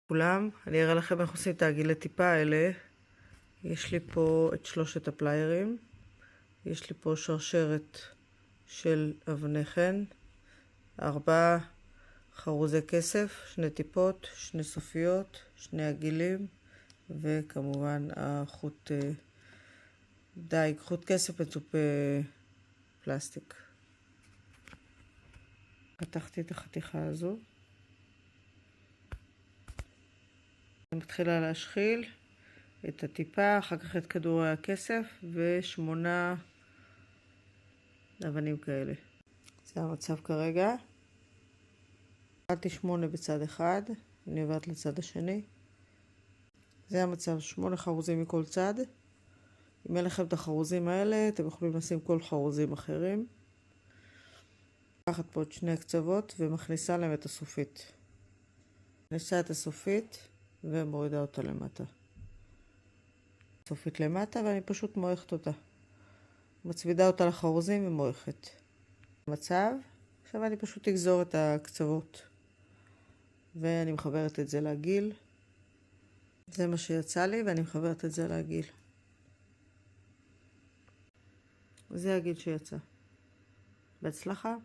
כולם, אני אראה לכם איך עושים את העגילי טיפה האלה. יש לי פה את 3 הפליירים, יש לי פה שרשרת של אבני חן, 4 חרוזי כסף, 2 טיפות, 2 סופיות, 2 עגילים, וכמובן החוט דייג, חוט כסף מצופה פלסטיק. פתחתי את החתיכה הזו. אני מתחילה להשחיל את הטיפה, אחר כך את כדורי הכסף ו8 אבנים כאלה. זה המצב כרגע. התחלתי 8 בצד אחד, אני עוברת לצד השני. זה המצב, 8 חרוזים מכל צד. אם אין לכם את החרוזים האלה, אתם יכולים לשים כל חרוזים אחרים. לקחת פה את 2 הקצוות ומכניסה להם את הסופית. מכניסה את הסופית ומורידה אותה למטה. סופית למטה ואני פשוט מועכת אותה. מצמידה אותה לחרוזים ומועכת. מצב, עכשיו אני פשוט אגזור את הקצוות. ואני מחברת את זה לעגיל. זה מה שיצא לי ואני מחברת את זה לעגיל. זה העגיל שיצא. בהצלחה.